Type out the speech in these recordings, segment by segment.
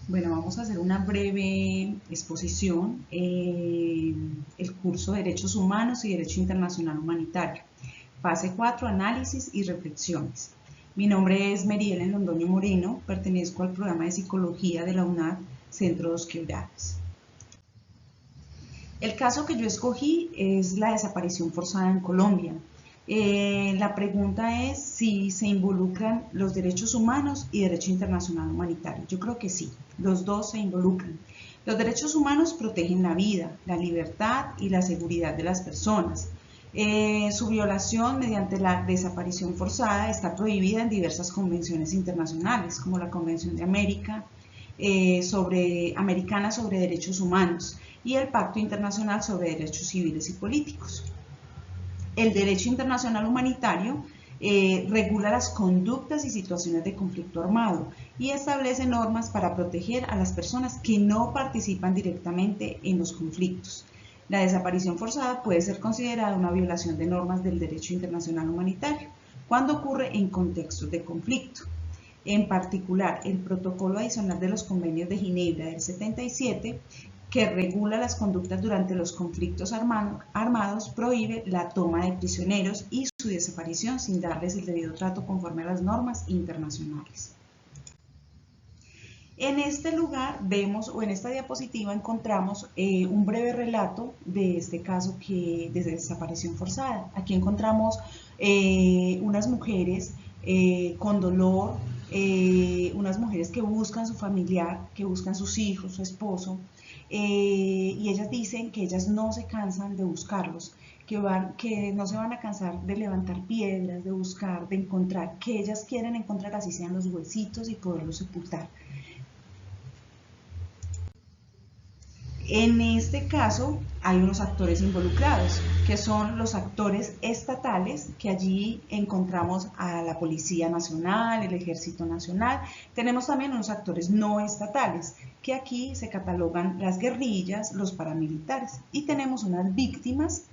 Bueno, vamos a hacer una breve exposición, el curso de Derechos Humanos y Derecho Internacional Humanitario. Fase 4, análisis y reflexiones. Mi nombre es Merielen Londoño Moreno, pertenezco al programa de Psicología de la UNAD, Centro Dos Quebradas. El caso que yo escogí es la desaparición forzada en Colombia. La pregunta es si se involucran los derechos humanos y derecho internacional humanitario. Yo creo que sí, los dos se involucran. Los derechos humanos protegen la vida, la libertad y la seguridad de las personas. Su violación mediante la desaparición forzada está prohibida en diversas convenciones internacionales, como la Convención de América, Americana sobre Derechos Humanos y el Pacto Internacional sobre Derechos Civiles y Políticos. El derecho internacional humanitario regula las conductas y situaciones de conflicto armado y establece normas para proteger a las personas que no participan directamente en los conflictos. La desaparición forzada puede ser considerada una violación de normas del derecho internacional humanitario cuando ocurre en contextos de conflicto. En particular, el protocolo adicional de los convenios de Ginebra del 77, que regula las conductas durante los conflictos armados, prohíbe la toma de prisioneros y su desaparición sin darles el debido trato conforme a las normas internacionales. En este lugar vemos, o en esta diapositiva encontramos un breve relato de este caso de desaparición forzada. Aquí encontramos unas mujeres con dolor, unas mujeres que buscan su familiar, que buscan sus hijos, su esposo, y ellas dicen que ellas no se cansan de buscarlos, que no se van a cansar de levantar piedras, de buscar, de encontrar, que ellas quieren encontrar así sean los huesitos y poderlos sepultar. En este caso hay unos actores involucrados, que son los actores estatales, que allí encontramos a la Policía Nacional, el Ejército Nacional. Tenemos también unos actores no estatales, que aquí se catalogan las guerrillas, los paramilitares. Y tenemos unas víctimas,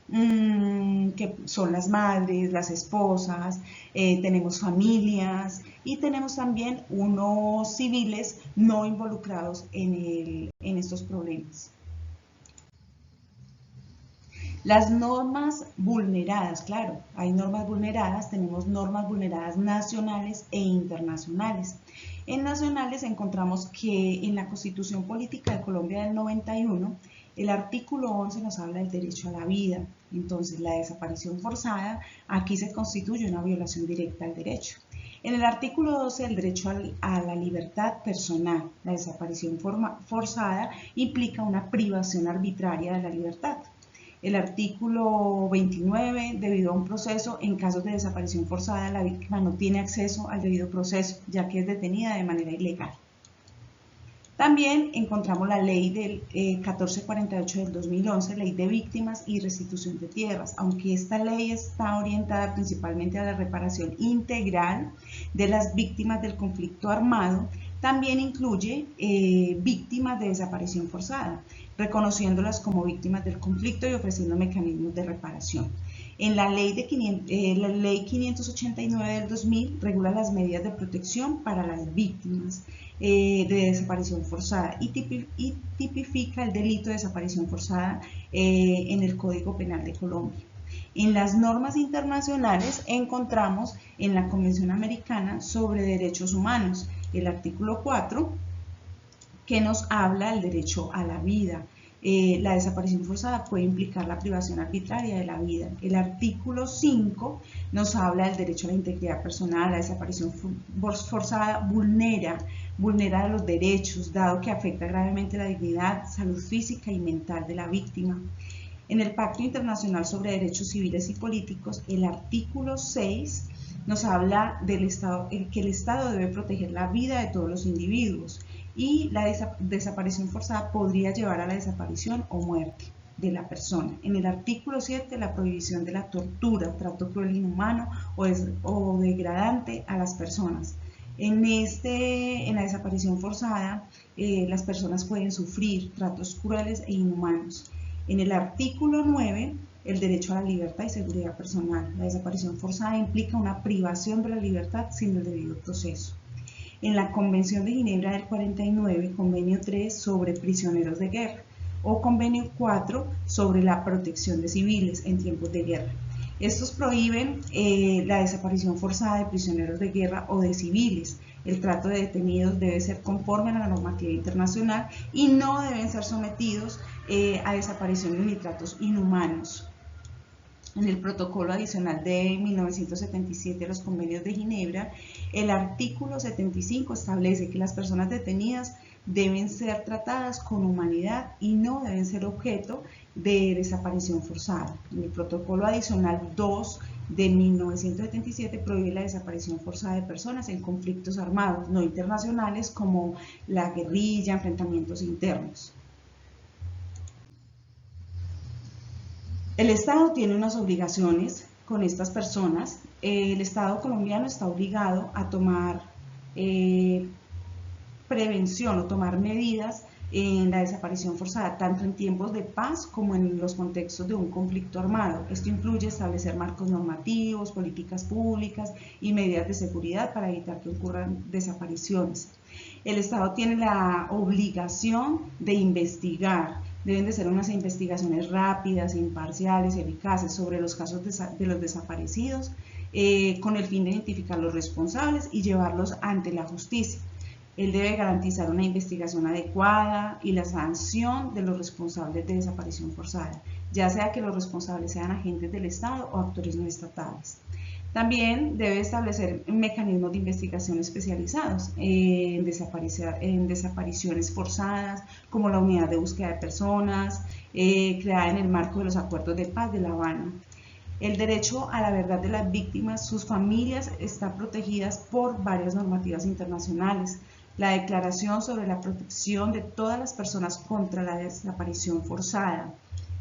que son las madres, las esposas, tenemos familias y tenemos también unos civiles no involucrados en estos problemas. Las normas vulneradas, claro, hay normas vulneradas, tenemos normas vulneradas nacionales e internacionales. En nacionales encontramos que en la Constitución Política de Colombia del 91, el artículo 11 nos habla del derecho a la vida. Entonces, la desaparición forzada aquí se constituye una violación directa al derecho. En el artículo 12, el derecho a la libertad personal. La desaparición forzada implica una privación arbitraria de la libertad. El artículo 29, debido a un proceso, en casos de desaparición forzada, la víctima no tiene acceso al debido proceso, ya que es detenida de manera ilegal. También encontramos la ley del 1448 del 2011, ley de víctimas y restitución de tierras, aunque esta ley está orientada principalmente a la reparación integral de las víctimas del conflicto armado, también incluye víctimas de desaparición forzada, reconociéndolas como víctimas del conflicto y ofreciendo mecanismos de reparación. En la ley 589 del 2000 regula las medidas de protección para las víctimas de desaparición forzada y tipifica el delito de desaparición forzada en el Código Penal de Colombia. En las normas internacionales encontramos en la Convención Americana sobre Derechos Humanos el artículo 4, que nos habla del derecho a la vida. La desaparición forzada puede implicar la privación arbitraria de la vida. El artículo 5 nos habla del derecho a la integridad personal. La desaparición forzada vulnera los derechos, dado que afecta gravemente la dignidad, salud física y mental de la víctima. En el Pacto Internacional sobre Derechos Civiles y Políticos, el artículo 6 nos habla del Estado, que el Estado debe proteger la vida de todos los individuos y la desaparición forzada podría llevar a la desaparición o muerte de la persona. En el artículo 7, la prohibición de la tortura, trato cruel, inhumano o degradante a las personas. En la desaparición forzada, las personas pueden sufrir tratos crueles e inhumanos. En el artículo 9, el derecho a la libertad y seguridad personal. La desaparición forzada implica una privación de la libertad sin el debido proceso. en la Convención de Ginebra del 49, Convenio 3 sobre prisioneros de guerra, o Convenio 4 sobre la protección de civiles en tiempos de guerra. Estos prohíben la desaparición forzada de prisioneros de guerra o de civiles. El trato de detenidos debe ser conforme a la normativa internacional y no deben ser sometidos a desapariciones ni tratos inhumanos. En el protocolo adicional de 1977 de los convenios de Ginebra, el artículo 75 establece que las personas detenidas deben ser tratadas con humanidad y no deben ser objeto de desaparición forzada. En el protocolo adicional 2 de 1977 prohíbe la desaparición forzada de personas en conflictos armados no internacionales como la guerrilla, enfrentamientos internos. El Estado tiene unas obligaciones con estas personas. El Estado colombiano está obligado a tomar prevención o tomar medidas en la desaparición forzada, tanto en tiempos de paz como en los contextos de un conflicto armado. Esto incluye establecer marcos normativos, políticas públicas y medidas de seguridad para evitar que ocurran desapariciones. El Estado tiene la obligación de investigar. Deben de ser unas investigaciones rápidas, imparciales, eficaces sobre los casos de los desaparecidos, con el fin de identificar los responsables y llevarlos ante la justicia. Él debe garantizar una investigación adecuada y la sanción de los responsables de desaparición forzada, ya sea que los responsables sean agentes del Estado o actores no estatales. También debe establecer mecanismos de investigación especializados en desapariciones forzadas, como la unidad de búsqueda de personas, creada en el marco de los acuerdos de paz de La Habana. El derecho a la verdad de las víctimas, sus familias, están protegidas por varias normativas internacionales. La Declaración sobre la Protección de todas las personas contra la desaparición forzada,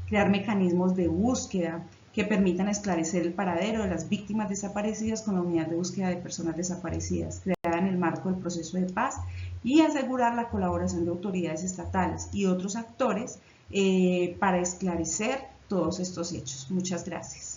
crear mecanismos de búsqueda que permitan esclarecer el paradero de las víctimas desaparecidas con la unidad de búsqueda de personas desaparecidas, creada en el marco del proceso de paz, y asegurar la colaboración de autoridades estatales y otros actores para esclarecer todos estos hechos. Muchas gracias.